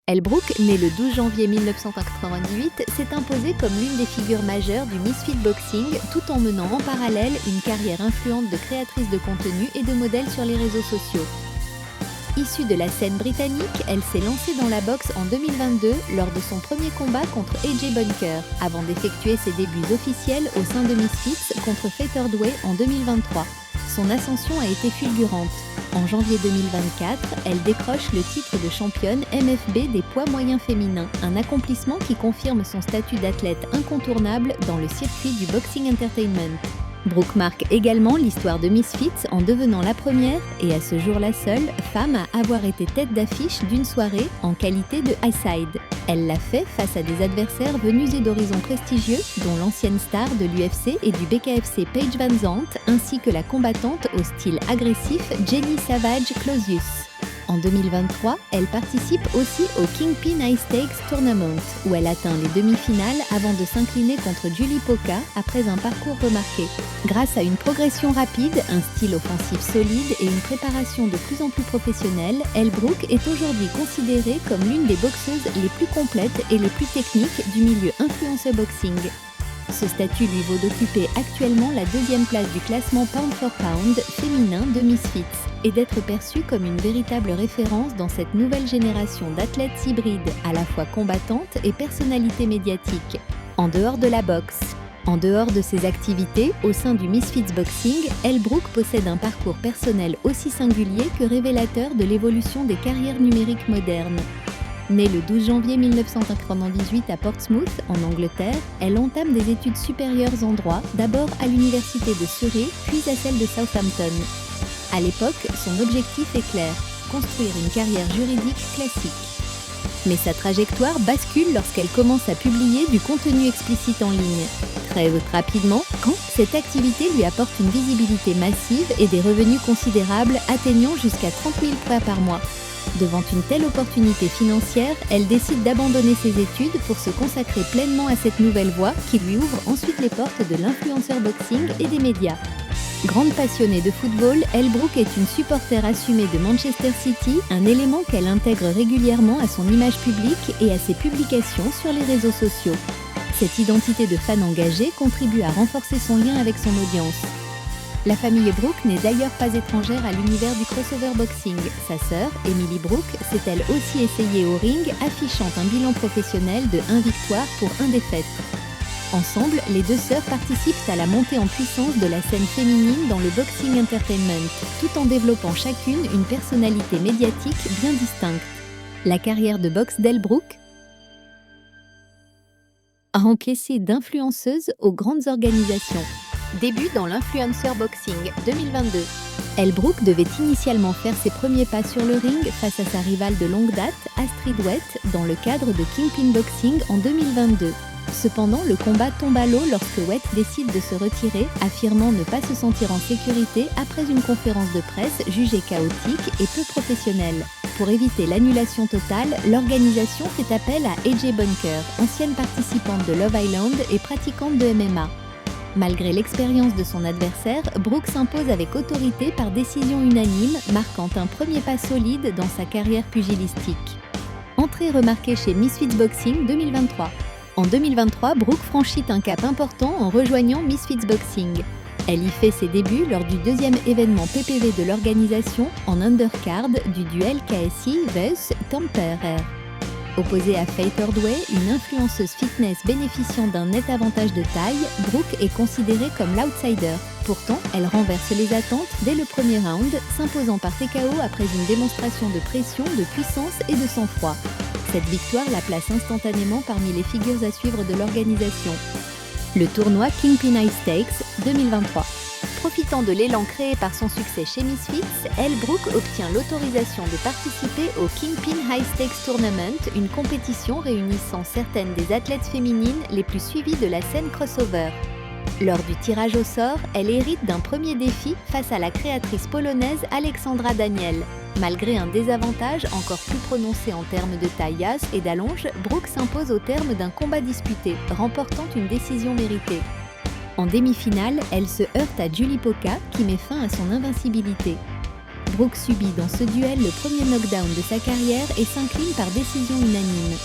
Elle Brooke, née le 12 janvier 1998, s'est imposée comme l'une des figures majeures du Misfit Boxing, tout en menant en parallèle une carrière influente de créatrice de contenu et de modèle sur les réseaux sociaux. Issue de la scène britannique, elle s'est lancée dans la boxe en 2022 lors de son premier combat contre AJ Bunker, avant d'effectuer ses débuts officiels au sein de Misfits contre Faith Ordway en 2023. Son ascension a été fulgurante. En janvier 2024, elle décroche le titre de championne MFB des poids moyens féminins, un accomplissement qui confirme son statut d'athlète incontournable dans le circuit du boxing entertainment. Brooke marque également l'histoire de Misfits en devenant la première, et à ce jour la seule, femme à avoir été tête d'affiche d'une soirée en qualité de high-side. Elle l'a fait face à des adversaires venus et d'horizons prestigieux, dont l'ancienne star de l'UFC et du BKFC Paige VanZant, ainsi que la combattante au style agressif Jenny Savage Clausius. En 2023, elle participe aussi au Kingpin High Stakes Tournament, où elle atteint les demi-finales avant de s'incliner contre Julie Poca après un parcours remarqué. Grâce à une progression rapide, un style offensif solide et une préparation de plus en plus professionnelle, Elle Brooke est aujourd'hui considérée comme l'une des boxeuses les plus complètes et les plus techniques du milieu influencer boxing. Ce statut lui vaut d'occuper actuellement la deuxième place du classement pound for pound féminin de Misfits et d'être perçue comme une véritable référence dans cette nouvelle génération d'athlètes hybrides, à la fois combattantes et personnalités médiatiques. En dehors de la boxe. En dehors de ses activités, au sein du Misfits Boxing, Elle Brooke possède un parcours personnel aussi singulier que révélateur de l'évolution des carrières numériques modernes. Née le 12 janvier 1998 à Portsmouth, en Angleterre, elle entame des études supérieures en droit, d'abord à l'université de Surrey, puis à celle de Southampton. À l'époque, son objectif est clair, construire une carrière juridique classique. Mais sa trajectoire bascule lorsqu'elle commence à publier du contenu explicite en ligne. Très rapidement, cette activité lui apporte une visibilité massive et des revenus considérables atteignant jusqu'à 30 000 fois par mois. Devant une telle opportunité financière, elle décide d'abandonner ses études pour se consacrer pleinement à cette nouvelle voie qui lui ouvre ensuite les portes de l'influencer boxing et des médias. Grande passionnée de football, Elle Brooke est une supporter assumée de Manchester City, un élément qu'elle intègre régulièrement à son image publique et à ses publications sur les réseaux sociaux. Cette identité de fan engagée contribue à renforcer son lien avec son audience. La famille Brooke n'est d'ailleurs pas étrangère à l'univers du crossover boxing. Sa sœur, Emily Brooke, s'est elle aussi essayée au ring, affichant un bilan professionnel de 1 victoire pour 1 défaite. Ensemble, les deux sœurs participent à la montée en puissance de la scène féminine dans le boxing entertainment, tout en développant chacune une personnalité médiatique bien distincte. La carrière de boxe d'Elle Brooke a encaissé d'influenceuses aux grandes organisations. Début dans l'influencer boxing 2022. Elle Brooke devait initialement faire ses premiers pas sur le ring face à sa rivale de longue date, Astrid Wett, dans le cadre de Kingpin Boxing en 2022. Cependant, le combat tombe à l'eau lorsque Wett décide de se retirer, affirmant ne pas se sentir en sécurité après une conférence de presse jugée chaotique et peu professionnelle. Pour éviter l'annulation totale, l'organisation fait appel à AJ Bunker, ancienne participante de Love Island et pratiquante de MMA. Malgré l'expérience de son adversaire, Brooke s'impose avec autorité par décision unanime, marquant un premier pas solide dans sa carrière pugilistique. Entrée remarquée chez Misfits Boxing 2023. En 2023, Brooke franchit un cap important en rejoignant Misfits Boxing. Elle y fait ses débuts lors du deuxième événement PPV de l'organisation en undercard du duel KSI vs Tampere. Opposée à Faith Ordway, une influenceuse fitness bénéficiant d'un net avantage de taille, Brooke est considérée comme l'outsider. Pourtant, elle renverse les attentes dès le premier round, s'imposant par TKO après une démonstration de pression, de puissance et de sang-froid. Cette victoire la place instantanément parmi les figures à suivre de l'organisation. Le tournoi Kingpin High Stakes 2023. Profitant de l'élan créé par son succès chez Misfits, Elle Brooke obtient l'autorisation de participer au Kingpin High Stakes Tournament, une compétition réunissant certaines des athlètes féminines les plus suivies de la scène crossover. Lors du tirage au sort, elle hérite d'un premier défi face à la créatrice polonaise Alexandra Daniel. Malgré un désavantage encore plus prononcé en termes de taille et d'allonge, Brooke s'impose au terme d'un combat disputé, remportant une décision méritée. En demi-finale, elle se heurte à Julie Poca qui met fin à son invincibilité. Brooke subit dans ce duel le premier knockdown de sa carrière et s'incline par décision unanime.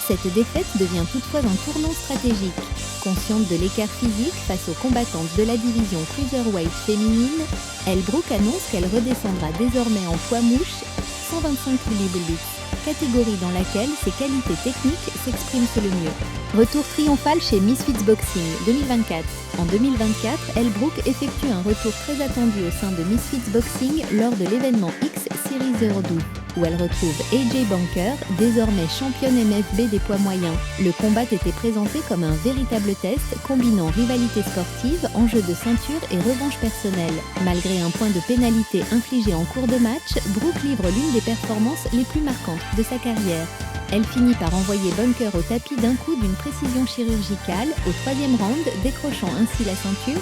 Cette défaite devient toutefois un tournant stratégique. Consciente de l'écart physique face aux combattantes de la division Cruiserweight féminine, Elle Brooke annonce qu'elle redescendra désormais en poids mouche 125 kg, catégorie dans laquelle ses qualités techniques s'expriment le mieux. Retour triomphal chez Misfits Boxing 2024. En 2024, Elle Brooke effectue un retour très attendu au sein de Misfits Boxing lors de l'événement X Series 02, où elle retrouve AJ Banker, désormais championne MFB des poids moyens. Le combat était présenté comme un véritable test, combinant rivalité sportive, enjeu de ceinture et revanche personnelle. Malgré un point de pénalité infligé en cours de match, Brooke livre l'une des performances les plus marquantes de sa carrière. Elle finit par envoyer Bunker au tapis d'un coup d'une précision chirurgicale au 3e round, décrochant ainsi la ceinture.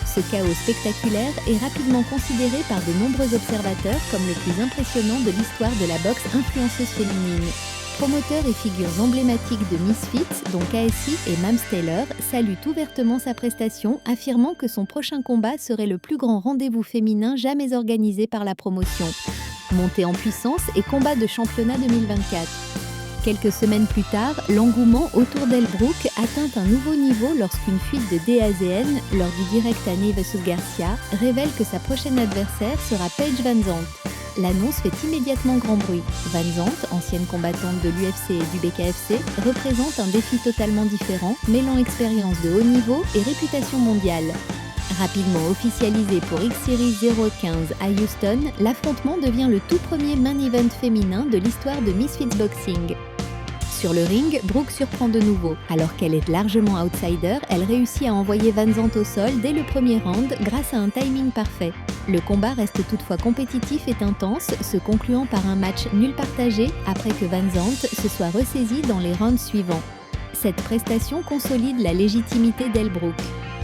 Ce chaos spectaculaire est rapidement considéré par de nombreux observateurs comme le plus impressionnant de l'histoire de la boxe influenceuse féminine. Promoteurs et figures emblématiques de Misfits, dont KSI et Mams Taylor, saluent ouvertement sa prestation, affirmant que son prochain combat serait le plus grand rendez-vous féminin jamais organisé par la promotion. Montée en puissance et combat de championnat 2024. Quelques semaines plus tard, l'engouement autour d'Elle Brooke atteint un nouveau niveau lorsqu'une fuite de DAZN, lors du direct à Ney vs Garcia, révèle que sa prochaine adversaire sera Paige VanZant. L'annonce fait immédiatement grand bruit. VanZant, ancienne combattante de l'UFC et du BKFC, représente un défi totalement différent, mêlant expérience de haut niveau et réputation mondiale. Rapidement officialisé pour X-Series 015 à Houston, l'affrontement devient le tout premier main event féminin de l'histoire de Misfits Boxing. Sur le ring, Brooke surprend de nouveau. Alors qu'elle est largement outsider, elle réussit à envoyer VanZant au sol dès le premier round grâce à un timing parfait. Le combat reste toutefois compétitif et intense, se concluant par un match nul partagé après que VanZant se soit ressaisie dans les rounds suivants. Cette prestation consolide la légitimité d'Elle Brooke.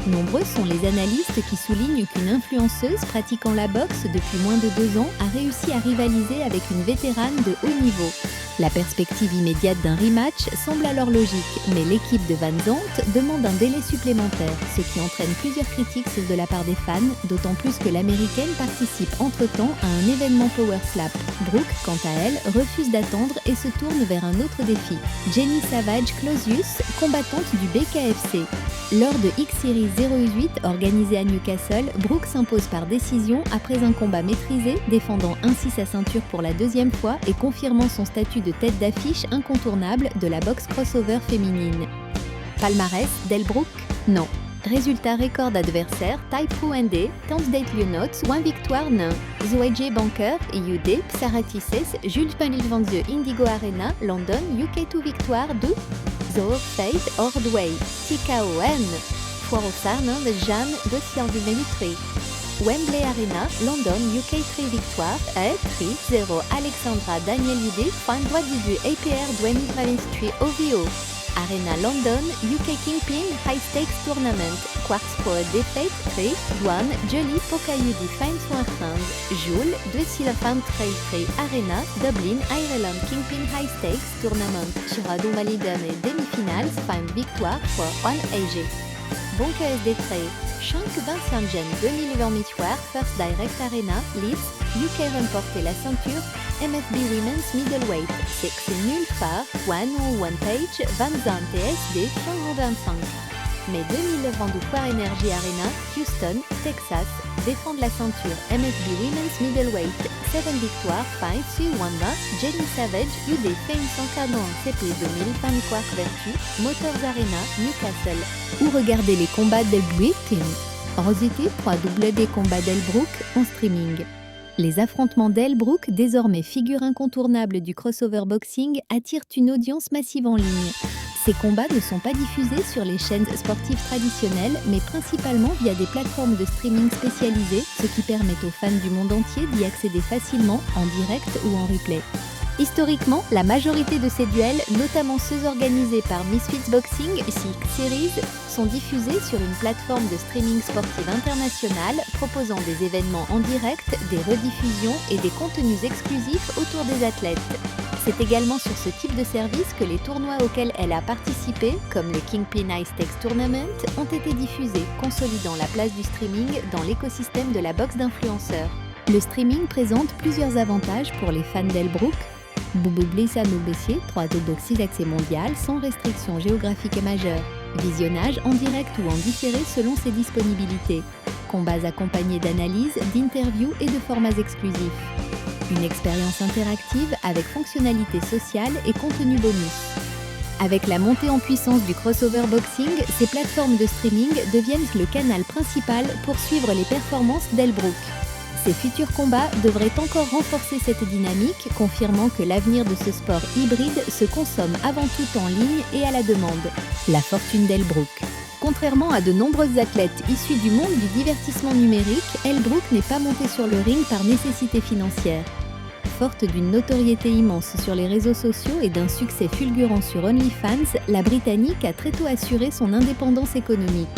Nombreux sont les analystes qui soulignent qu'une influenceuse pratiquant la boxe depuis moins de 2 ans a réussi à rivaliser avec une vétérane de haut niveau. La perspective immédiate d'un rematch semble alors logique, mais l'équipe de VanZant demande un délai supplémentaire, ce qui entraîne plusieurs critiques de la part des fans, d'autant plus que l'américaine participe entre-temps à un événement Power Slap. Brooke, quant à elle, refuse d'attendre et se tourne vers un autre défi. Jenny Savage Clausius, combattante du BKFC. Lors de X-Series 08 organisé à Newcastle, Brooke s'impose par décision après un combat maîtrisé, défendant ainsi sa ceinture pour la 2e fois et confirmant son statut de tête d'affiche incontournable de la boxe crossover féminine. Palmarès d'Elle Brooke? Non. Résultat record d'adversaires, Taipu Ende, Tansdate Lunots, 1 victoire, nain. Zoeje Banker, IUD, Psaratises, Jules Panil van the Indigo Arena, London, UK 2 victoire, 2. Zoe Fate, Ordway, TKON, Foirosarn, Jeanne, Dossier du Ménitri. Wembley Arena, London, UK 3 victoire, 3, 0, Alexandra Daniel UD, fin droit du APR Dwayne Street OVO. Arena London, UK Kingpin High Stakes Tournament, Quartz Pro Defeat 3, Douane, Jolie Pokayudi Fine Soin Jules, 2 Silafam Trey Arena, Dublin, Ireland Kingpin High Stakes Tournament, Chiradou Validane et Demi-Finals, Fine Victoire for 1 AG. Bonke SD Trey, Shank Vincent Jen 2020 Mitwar, First Direct Arena, Leeds, UK remporté la ceinture, MFB Women's Middleweight, c'est nul phare, 101 Page, VanZant et SD 125. Mais 2022 Foire Energy Arena, Houston, Texas, défendent la ceinture MFB Women's Middleweight, 7 victoires, 5 sur Wanda, Jenny Savage, UD Fame 140 CP 2023 Vertu, Motors Arena, Newcastle. Ou regardez les combats d'Elle Brooke, Rosity, 3WD combats d'Elle Brooke en streaming. Les affrontements d'Elle Brooke, désormais figure incontournable du crossover boxing, attirent une audience massive en ligne. Ces combats ne sont pas diffusés sur les chaînes sportives traditionnelles, mais principalement via des plateformes de streaming spécialisées, ce qui permet aux fans du monde entier d'y accéder facilement, en direct ou en replay. Historiquement, la majorité de ces duels, notamment ceux organisés par Misfits Boxing, Six Series, sont diffusés sur une plateforme de streaming sportive internationale proposant des événements en direct, des rediffusions et des contenus exclusifs autour des athlètes. C'est également sur ce type de service que les tournois auxquels elle a participé, comme le Kingpin High Stakes Tournament, ont été diffusés, consolidant la place du streaming dans l'écosystème de la boxe d'influenceurs. Le streaming présente plusieurs avantages pour les fans d'Elle Brook. Bubublisa Nubessier, 3 boxy d'accès mondial sans restriction géographique majeure. Visionnage en direct ou en différé selon ses disponibilités. Combats accompagnés d'analyses, d'interviews et de formats exclusifs. Une expérience interactive avec fonctionnalités sociales et contenu bonus. Avec la montée en puissance du crossover boxing, ces plateformes de streaming deviennent le canal principal pour suivre les performances d'Elle Brook. Ces futurs combats devraient encore renforcer cette dynamique, confirmant que l'avenir de ce sport hybride se consomme avant tout en ligne et à la demande. La fortune d'Elle Brook. Contrairement à de nombreuses athlètes issues du monde du divertissement numérique, Elle Brook n'est pas montée sur le ring par nécessité financière. Forte d'une notoriété immense sur les réseaux sociaux et d'un succès fulgurant sur OnlyFans, la Britannique a très tôt assuré son indépendance économique.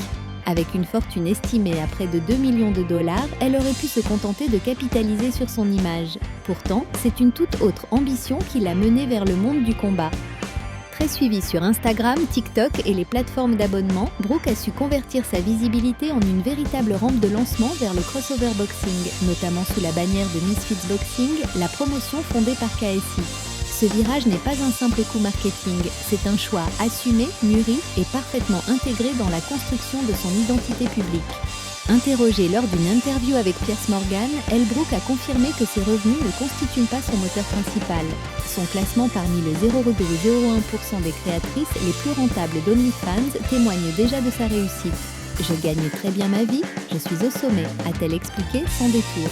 Avec une fortune estimée à près de 2 millions de dollars, elle aurait pu se contenter de capitaliser sur son image. Pourtant, c'est une toute autre ambition qui l'a menée vers le monde du combat. Très suivie sur Instagram, TikTok et les plateformes d'abonnement, Brook a su convertir sa visibilité en une véritable rampe de lancement vers le crossover boxing, notamment sous la bannière de Misfits Boxing, la promotion fondée par KSI. Ce virage n'est pas un simple coup marketing, c'est un choix assumé, mûri et parfaitement intégré dans la construction de son identité publique. Interrogée lors d'une interview avec Piers Morgan, Elle Brook a confirmé que ses revenus ne constituent pas son moteur principal. Son classement parmi le 0,01% des créatrices les plus rentables d'OnlyFans témoigne déjà de sa réussite. « Je gagne très bien ma vie, je suis au sommet », a-t-elle expliqué sans détour.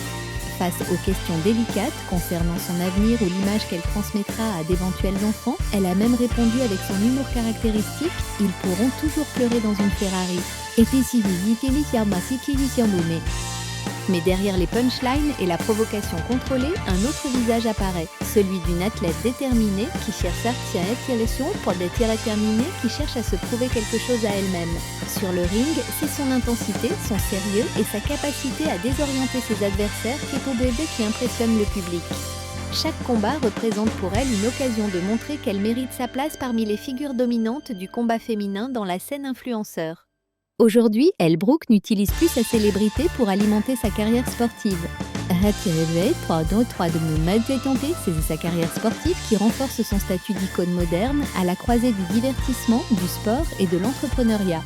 Face aux questions délicates concernant son avenir ou l'image qu'elle transmettra à d'éventuels enfants, elle a même répondu avec son humour caractéristique « Ils pourront toujours pleurer dans une Ferrari ». Mais derrière les punchlines et la provocation contrôlée, un autre visage apparaît, celui d'une athlète déterminée qui cherche à pour des tirs terminés, qui cherche à se prouver quelque chose à elle-même. Sur le ring, c'est son intensité, son sérieux et sa capacité à désorienter ses adversaires qui impressionnent le public. Chaque combat représente pour elle une occasion de montrer qu'elle mérite sa place parmi les figures dominantes du combat féminin dans la scène influenceur. Aujourd'hui, Elle Brook n'utilise plus sa célébrité pour alimenter sa carrière sportive. C'est sa carrière sportive qui renforce son statut d'icône moderne à la croisée du divertissement, du sport et de l'entrepreneuriat.